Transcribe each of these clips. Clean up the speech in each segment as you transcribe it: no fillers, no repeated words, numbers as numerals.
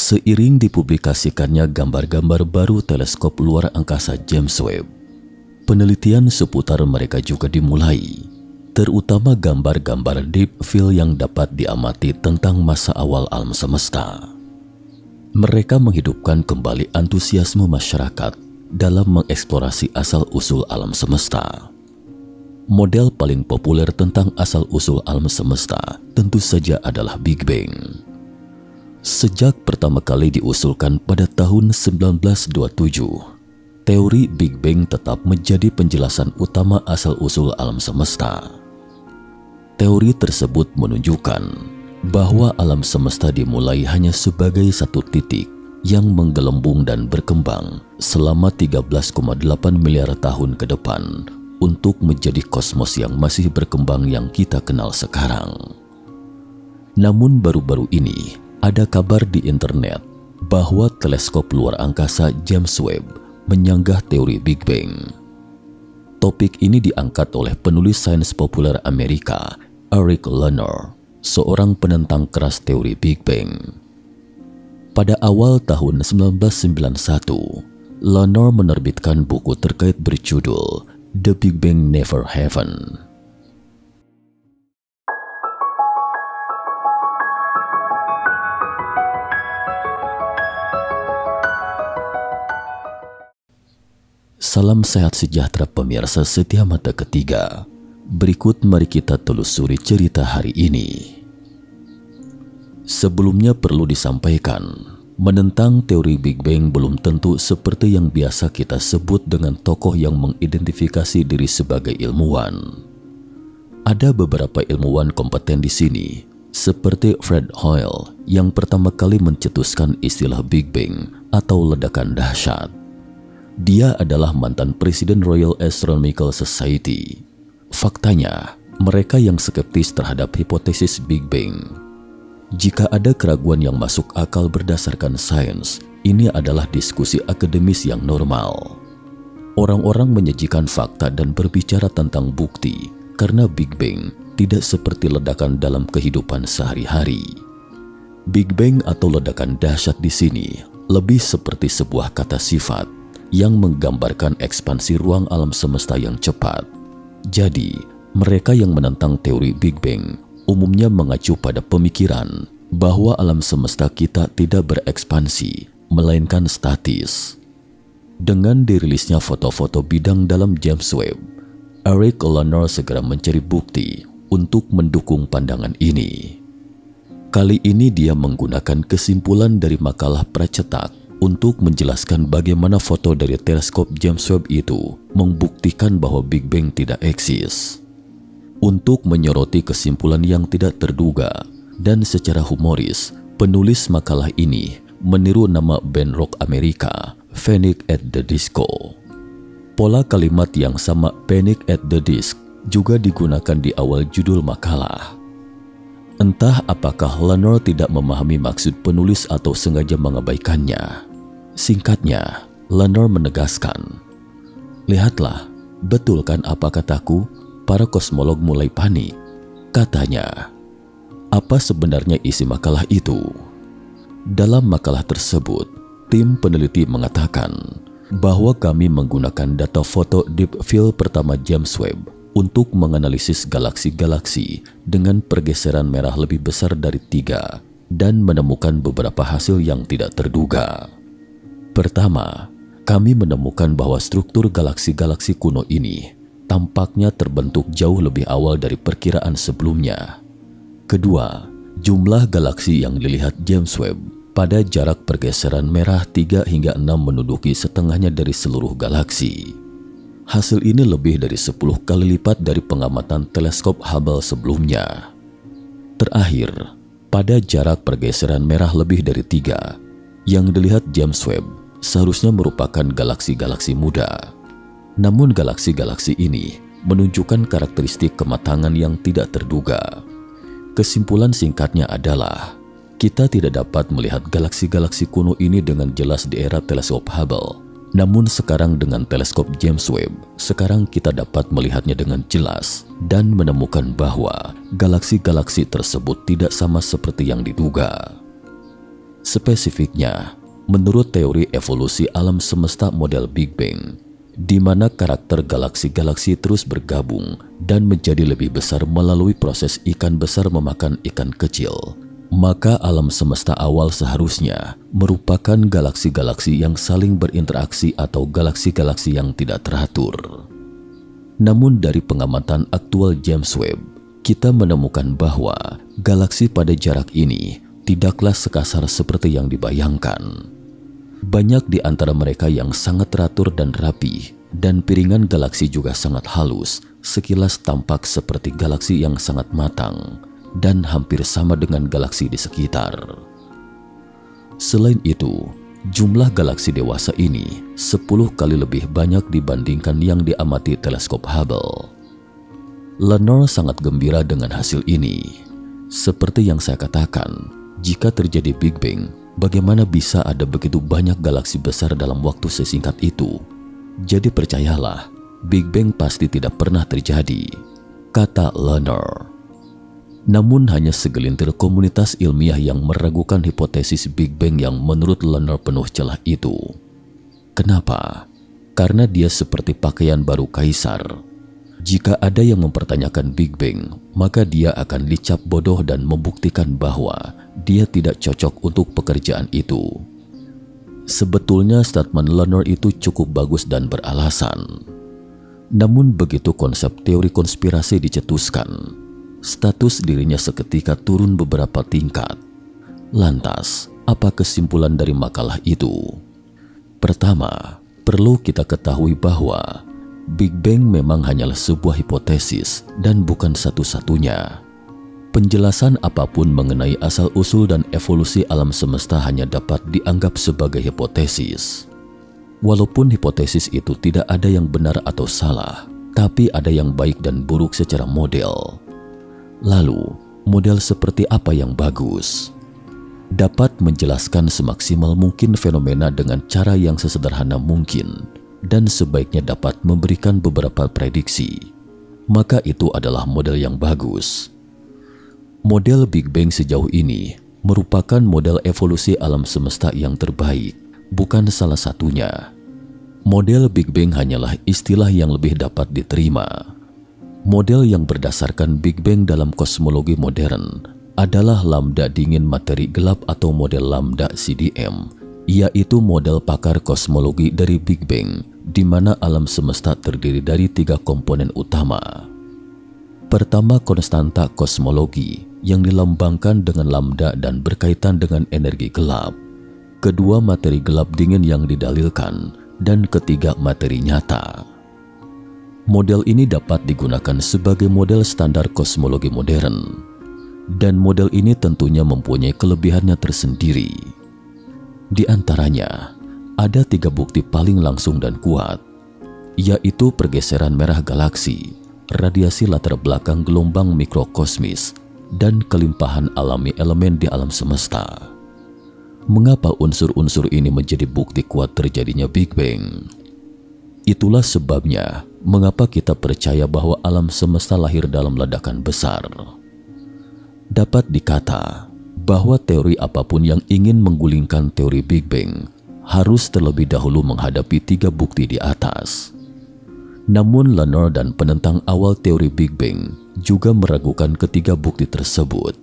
Seiring dipublikasikannya gambar-gambar baru teleskop luar angkasa James Webb, penelitian seputar mereka juga dimulai, terutama gambar-gambar deep field yang dapat diamati tentang masa awal alam semesta. Mereka menghidupkan kembali antusiasme masyarakat dalam mengeksplorasi asal-usul alam semesta. Model paling populer tentang asal-usul alam semesta tentu saja adalah Big Bang. Sejak pertama kali diusulkan pada tahun 1927, teori Big Bang tetap menjadi penjelasan utama asal-usul alam semesta. Teori tersebut menunjukkan bahwa alam semesta dimulai hanya sebagai satu titik yang menggelembung dan berkembang selama 13,8 miliar tahun ke depan untuk menjadi kosmos yang masih berkembang yang kita kenal sekarang. Namun baru-baru ini ada kabar di internet bahwa teleskop luar angkasa James Webb menyanggah teori Big Bang. Topik ini diangkat oleh penulis sains populer Amerika, Eric Lerner, seorang penentang keras teori Big Bang. Pada awal tahun 1991, Lerner menerbitkan buku terkait berjudul The Big Bang Never Happened. Salam sehat sejahtera pemirsa setia mata ketiga. Berikut mari kita telusuri cerita hari ini. Sebelumnya perlu disampaikan, menentang teori Big Bang belum tentu seperti yang biasa kita sebut dengan tokoh yang mengidentifikasi diri sebagai ilmuwan. Ada beberapa ilmuwan kompeten di sini, seperti Fred Hoyle yang pertama kali mencetuskan istilah Big Bang atau ledakan dahsyat. Dia adalah mantan Presiden Royal Astronomical Society. Faktanya, mereka yang skeptis terhadap hipotesis Big Bang. Jika ada keraguan yang masuk akal berdasarkan sains, ini adalah diskusi akademis yang normal. Orang-orang menyajikan fakta dan berbicara tentang bukti karena Big Bang tidak seperti ledakan dalam kehidupan sehari-hari. Big Bang atau ledakan dahsyat di sini lebih seperti sebuah kata sifat yang menggambarkan ekspansi ruang alam semesta yang cepat. Jadi, mereka yang menentang teori Big Bang umumnya mengacu pada pemikiran bahwa alam semesta kita tidak berekspansi, melainkan statis. Dengan dirilisnya foto-foto bidang dalam James Webb, Eric Lerner segera mencari bukti untuk mendukung pandangan ini. Kali ini dia menggunakan kesimpulan dari makalah pracetak untuk menjelaskan bagaimana foto dari teleskop James Webb itu membuktikan bahwa Big Bang tidak eksis. Untuk menyoroti kesimpulan yang tidak terduga dan secara humoris, penulis makalah ini meniru nama band rock Amerika, Panic at the Disco. Pola kalimat yang sama Panic at the Disco juga digunakan di awal judul makalah. Entah apakah Lerner tidak memahami maksud penulis atau sengaja mengabaikannya. Singkatnya, Lerner menegaskan, "Lihatlah, betul kan apa kataku? Para kosmolog mulai panik," katanya. Apa sebenarnya isi makalah itu? Dalam makalah tersebut, tim peneliti mengatakan bahwa kami menggunakan data foto deep field pertama James Webb untuk menganalisis galaksi-galaksi dengan pergeseran merah lebih besar dari 3 dan menemukan beberapa hasil yang tidak terduga. Pertama, kami menemukan bahwa struktur galaksi-galaksi kuno ini tampaknya terbentuk jauh lebih awal dari perkiraan sebelumnya. Kedua, jumlah galaksi yang dilihat James Webb pada jarak pergeseran merah 3 hingga 6 menduduki setengahnya dari seluruh galaksi. Hasil ini lebih dari 10 kali lipat dari pengamatan teleskop Hubble sebelumnya. Terakhir, pada jarak pergeseran merah lebih dari 3, yang dilihat James Webb seharusnya merupakan galaksi-galaksi muda. Namun galaksi-galaksi ini menunjukkan karakteristik kematangan yang tidak terduga. Kesimpulan singkatnya adalah, kita tidak dapat melihat galaksi-galaksi kuno ini dengan jelas di era teleskop Hubble. Namun sekarang dengan teleskop James Webb, sekarang kita dapat melihatnya dengan jelas dan menemukan bahwa galaksi-galaksi tersebut tidak sama seperti yang diduga. Spesifiknya, menurut teori evolusi alam semesta model Big Bang, di mana karakter galaksi-galaksi terus bergabung dan menjadi lebih besar melalui proses ikan besar memakan ikan kecil, maka alam semesta awal seharusnya merupakan galaksi-galaksi yang saling berinteraksi atau galaksi-galaksi yang tidak teratur. Namun dari pengamatan aktual James Webb, kita menemukan bahwa galaksi pada jarak ini tidaklah sekasar seperti yang dibayangkan. Banyak di antara mereka yang sangat teratur dan rapi, dan piringan galaksi juga sangat halus, sekilas tampak seperti galaksi yang sangat matang dan hampir sama dengan galaksi di sekitar. Selain itu, jumlah galaksi dewasa ini 10 kali lebih banyak dibandingkan yang diamati teleskop Hubble. Lenor sangat gembira dengan hasil ini. Seperti yang saya katakan, jika terjadi Big Bang, bagaimana bisa ada begitu banyak galaksi besar dalam waktu sesingkat itu? Jadi percayalah, Big Bang pasti tidak pernah terjadi, kata Lenor. Namun hanya segelintir komunitas ilmiah yang meragukan hipotesis Big Bang yang menurut Lenor penuh celah itu. Kenapa? Karena dia seperti pakaian baru kaisar. Jika ada yang mempertanyakan Big Bang, maka dia akan dicap bodoh dan membuktikan bahwa dia tidak cocok untuk pekerjaan itu. Sebetulnya statement Lenor itu cukup bagus dan beralasan. Namun begitu konsep teori konspirasi dicetuskan, status dirinya seketika turun beberapa tingkat. Lantas, apa kesimpulan dari makalah itu? Pertama, perlu kita ketahui bahwa Big Bang memang hanyalah sebuah hipotesis dan bukan satu-satunya. Penjelasan apapun mengenai asal-usul dan evolusi alam semesta hanya dapat dianggap sebagai hipotesis. Walaupun hipotesis itu tidak ada yang benar atau salah, tapi ada yang baik dan buruk secara model. Lalu, model seperti apa yang bagus? Dapat menjelaskan semaksimal mungkin fenomena dengan cara yang sesederhana mungkin dan sebaiknya dapat memberikan beberapa prediksi, maka itu adalah model yang bagus. Model Big Bang sejauh ini merupakan model evolusi alam semesta yang terbaik, bukan salah satunya. Model Big Bang hanyalah istilah yang lebih dapat diterima. Model yang berdasarkan Big Bang dalam kosmologi modern adalah lambda dingin materi gelap atau model lambda CDM, yaitu model pakar kosmologi dari Big Bang, di mana alam semesta terdiri dari 3 komponen utama. Pertama, konstanta kosmologi yang dilambangkan dengan lambda dan berkaitan dengan energi gelap. Kedua, materi gelap dingin yang didalilkan, dan ketiga, materi nyata. Model ini dapat digunakan sebagai model standar kosmologi modern, dan model ini tentunya mempunyai kelebihannya tersendiri. Di antaranya, ada 3 bukti paling langsung dan kuat, yaitu pergeseran merah galaksi, radiasi latar belakang gelombang mikrokosmis, dan kelimpahan alami elemen di alam semesta. Mengapa unsur-unsur ini menjadi bukti kuat terjadinya Big Bang? Itulah sebabnya mengapa kita percaya bahwa alam semesta lahir dalam ledakan besar. Dapat dikata bahwa teori apapun yang ingin menggulingkan teori Big Bang harus terlebih dahulu menghadapi 3 bukti di atas. Namun Lenor dan penentang awal teori Big Bang juga meragukan ketiga bukti tersebut.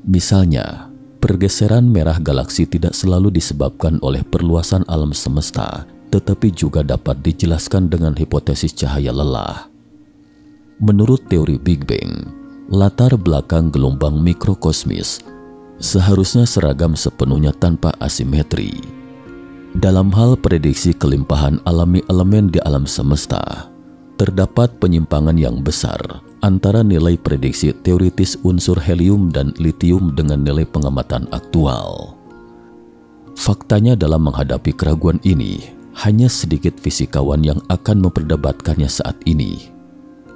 Misalnya, pergeseran merah galaksi tidak selalu disebabkan oleh perluasan alam semesta, tetapi juga dapat dijelaskan dengan hipotesis cahaya lelah. Menurut teori Big Bang, latar belakang gelombang mikrokosmis seharusnya seragam sepenuhnya tanpa asimetri. Dalam hal prediksi kelimpahan alami elemen di alam semesta, terdapat penyimpangan yang besar antara nilai prediksi teoritis unsur helium dan litium dengan nilai pengamatan aktual. Faktanya dalam menghadapi keraguan ini, hanya sedikit fisikawan yang akan memperdebatkannya saat ini,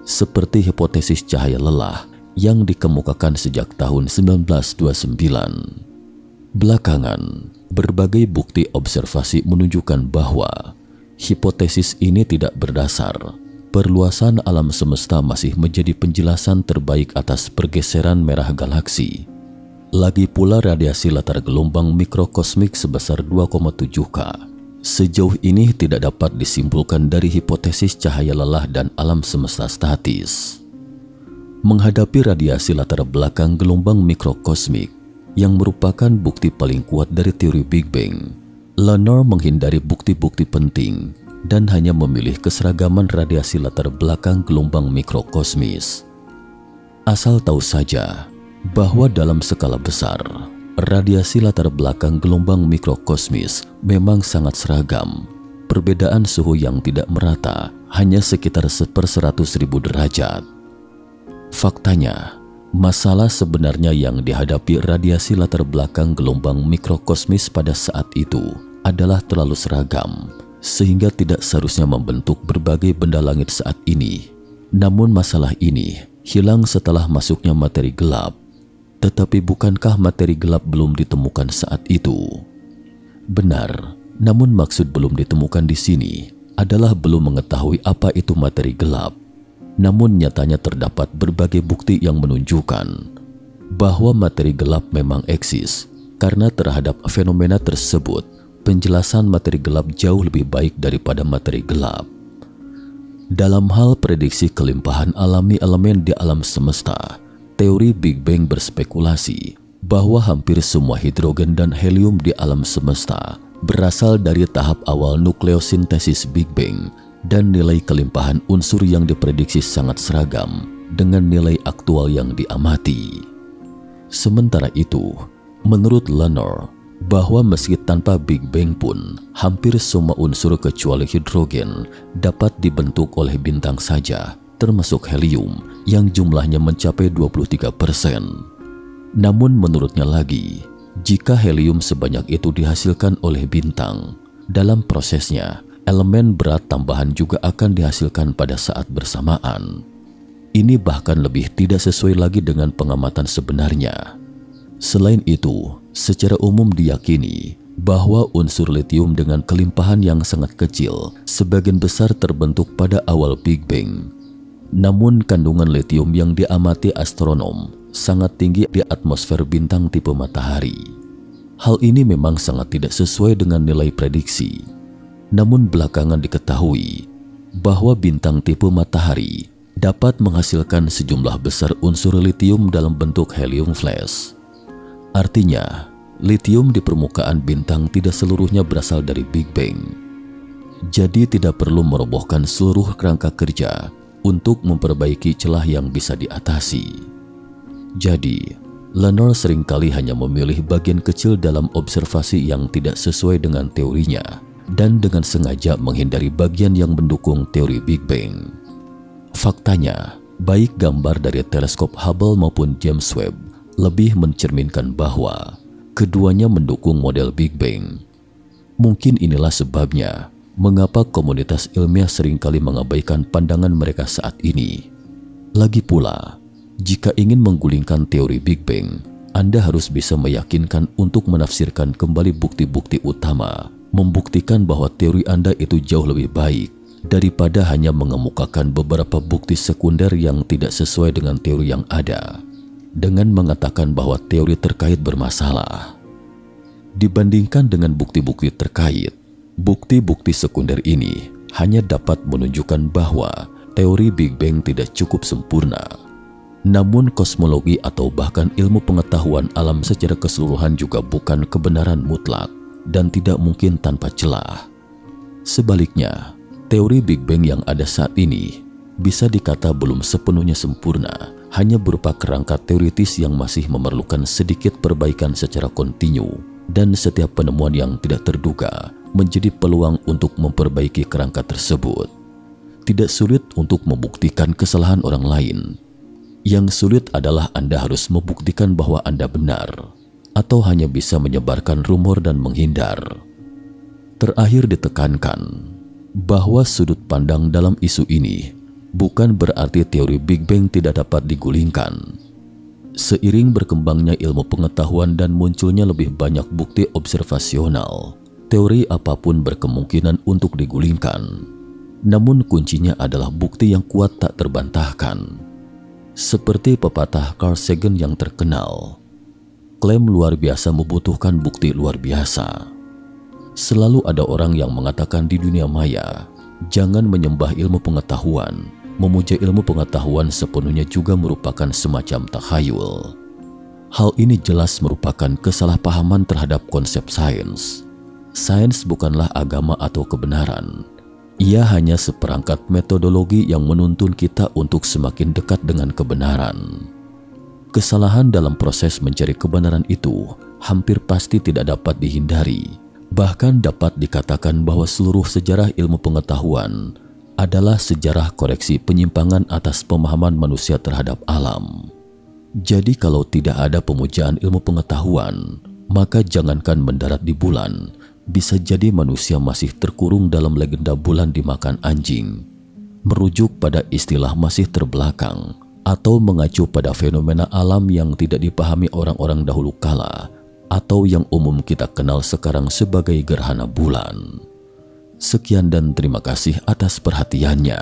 seperti hipotesis cahaya lelah yang dikemukakan sejak tahun 1929. Belakangan, berbagai bukti observasi menunjukkan bahwa hipotesis ini tidak berdasar. Perluasan alam semesta masih menjadi penjelasan terbaik atas pergeseran merah galaksi. Lagi pula radiasi latar gelombang mikrokosmik sebesar 2,7 K sejauh ini tidak dapat disimpulkan dari hipotesis cahaya lelah dan alam semesta statis. Menghadapi radiasi latar belakang gelombang mikrokosmik yang merupakan bukti paling kuat dari teori Big Bang, Lenor menghindari bukti-bukti penting dan hanya memilih keseragaman radiasi latar belakang gelombang mikrokosmis. Asal tahu saja bahwa dalam skala besar, radiasi latar belakang gelombang mikrokosmis memang sangat seragam. Perbedaan suhu yang tidak merata hanya sekitar 1/100.000 derajat. Faktanya, masalah sebenarnya yang dihadapi radiasi latar belakang gelombang mikrokosmis pada saat itu adalah terlalu seragam, sehingga tidak seharusnya membentuk berbagai benda langit saat ini. Namun masalah ini hilang setelah masuknya materi gelap. Tetapi bukankah materi gelap belum ditemukan saat itu? Benar, namun maksud belum ditemukan di sini adalah belum mengetahui apa itu materi gelap. Namun nyatanya terdapat berbagai bukti yang menunjukkan bahwa materi gelap memang eksis, karena terhadap fenomena tersebut, penjelasan materi gelap jauh lebih baik daripada materi gelap. Dalam hal prediksi kelimpahan alami elemen di alam semesta, teori Big Bang berspekulasi bahwa hampir semua hidrogen dan helium di alam semesta berasal dari tahap awal nukleosintesis Big Bang, dan nilai kelimpahan unsur yang diprediksi sangat seragam dengan nilai aktual yang diamati. Sementara itu, menurut Lenor, bahwa meski tanpa Big Bang pun hampir semua unsur kecuali hidrogen dapat dibentuk oleh bintang saja, termasuk helium yang jumlahnya mencapai 23%. Namun menurutnya lagi, jika helium sebanyak itu dihasilkan oleh bintang, dalam prosesnya elemen berat tambahan juga akan dihasilkan pada saat bersamaan. Ini bahkan lebih tidak sesuai lagi dengan pengamatan sebenarnya. Selain itu, secara umum diyakini bahwa unsur litium dengan kelimpahan yang sangat kecil sebagian besar terbentuk pada awal Big Bang. Namun kandungan litium yang diamati astronom sangat tinggi di atmosfer bintang tipe matahari. Hal ini memang sangat tidak sesuai dengan nilai prediksi. Namun belakangan diketahui bahwa bintang tipe matahari dapat menghasilkan sejumlah besar unsur litium dalam bentuk helium flash. Artinya, litium di permukaan bintang tidak seluruhnya berasal dari Big Bang. Jadi tidak perlu merobohkan seluruh kerangka kerja untuk memperbaiki celah yang bisa diatasi. Jadi, Lenor seringkali hanya memilih bagian kecil dalam observasi yang tidak sesuai dengan teorinya, dan dengan sengaja menghindari bagian yang mendukung teori Big Bang. Faktanya, baik gambar dari teleskop Hubble maupun James Webb lebih mencerminkan bahwa keduanya mendukung model Big Bang. Mungkin inilah sebabnya mengapa komunitas ilmiah seringkali mengabaikan pandangan mereka saat ini. Lagi pula, jika ingin menggulingkan teori Big Bang, Anda harus bisa meyakinkan untuk menafsirkan kembali bukti-bukti utama, membuktikan bahwa teori Anda itu jauh lebih baik daripada hanya mengemukakan beberapa bukti sekunder yang tidak sesuai dengan teori yang ada, dengan mengatakan bahwa teori terkait bermasalah. Dibandingkan dengan bukti-bukti terkait, bukti-bukti sekunder ini hanya dapat menunjukkan bahwa teori Big Bang tidak cukup sempurna. Namun kosmologi atau bahkan ilmu pengetahuan alam secara keseluruhan juga bukan kebenaran mutlak dan tidak mungkin tanpa celah. Sebaliknya, teori Big Bang yang ada saat ini bisa dikata belum sepenuhnya sempurna, hanya berupa kerangka teoritis yang masih memerlukan sedikit perbaikan secara kontinu, dan setiap penemuan yang tidak terduga menjadi peluang untuk memperbaiki kerangka tersebut. Tidak sulit untuk membuktikan kesalahan orang lain. Yang sulit adalah Anda harus membuktikan bahwa Anda benar, atau hanya bisa menyebarkan rumor dan menghindar. Terakhir ditekankan bahwa sudut pandang dalam isu ini bukan berarti teori Big Bang tidak dapat digulingkan. Seiring berkembangnya ilmu pengetahuan dan munculnya lebih banyak bukti observasional, teori apapun berkemungkinan untuk digulingkan. Namun kuncinya adalah bukti yang kuat tak terbantahkan. Seperti pepatah Carl Sagan yang terkenal, klaim luar biasa membutuhkan bukti luar biasa. Selalu ada orang yang mengatakan di dunia maya, jangan menyembah ilmu pengetahuan. Memuja ilmu pengetahuan sepenuhnya juga merupakan semacam takhayul. Hal ini jelas merupakan kesalahpahaman terhadap konsep sains. Sains bukanlah agama atau kebenaran. Ia hanya seperangkat metodologi yang menuntun kita untuk semakin dekat dengan kebenaran. Kesalahan dalam proses mencari kebenaran itu hampir pasti tidak dapat dihindari. Bahkan dapat dikatakan bahwa seluruh sejarah ilmu pengetahuan adalah sejarah koreksi penyimpangan atas pemahaman manusia terhadap alam. Jadi kalau tidak ada pemujaan ilmu pengetahuan, maka jangankan mendarat di bulan, bisa jadi manusia masih terkurung dalam legenda bulan dimakan anjing. Merujuk pada istilah masih terbelakang, atau mengacu pada fenomena alam yang tidak dipahami orang-orang dahulu kala, atau yang umum kita kenal sekarang sebagai gerhana bulan. Sekian dan terima kasih atas perhatiannya.